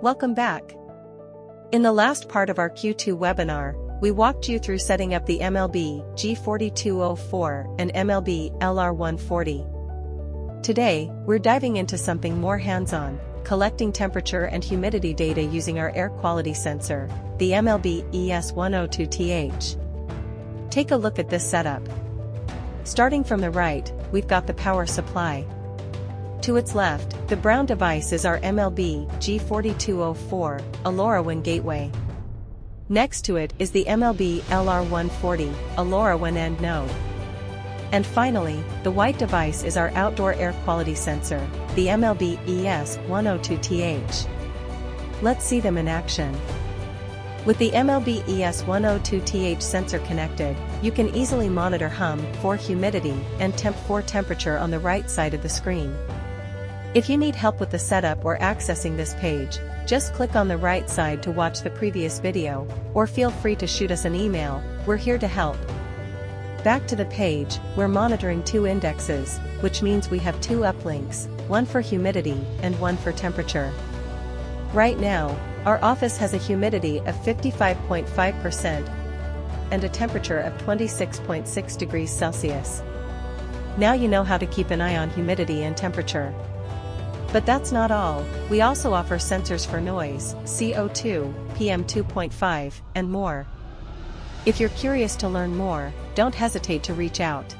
Welcome back. In the last part of our Q2 webinar, we walked you through setting up the MLB-E102TH and MLB-LR140. Today, we're diving into something more hands-on, collecting temperature and humidity data using our air quality sensor, the MLB-ES102TH. Take a look at this setup. Starting from the right, we've got the power supply. To its left, the brown device is our MLB-G4204, a LoRa WAN gateway. Next to it is the MLB-LR140, a LoRa WAN end node. And finally, the white device is our outdoor air quality sensor, the MLB-ES102TH. Let's see them in action. With the MLB-ES102TH sensor connected, you can easily monitor hum-for humidity and temp-for temperature on the right side of the screen. If you need help with the setup or accessing this page, just click on the right side to watch the previous video, or feel free to shoot us an email, we're here to help. Back to the page, we're monitoring two indexes, which means we have two uplinks, one for humidity and one for temperature. Right now, our office has a humidity of 55.5% and a temperature of 26.6 degrees Celsius. Now you know how to keep an eye on humidity and temperature. But that's not all, we also offer sensors for noise, CO2, PM2.5, and more. If you're curious to learn more, don't hesitate to reach out.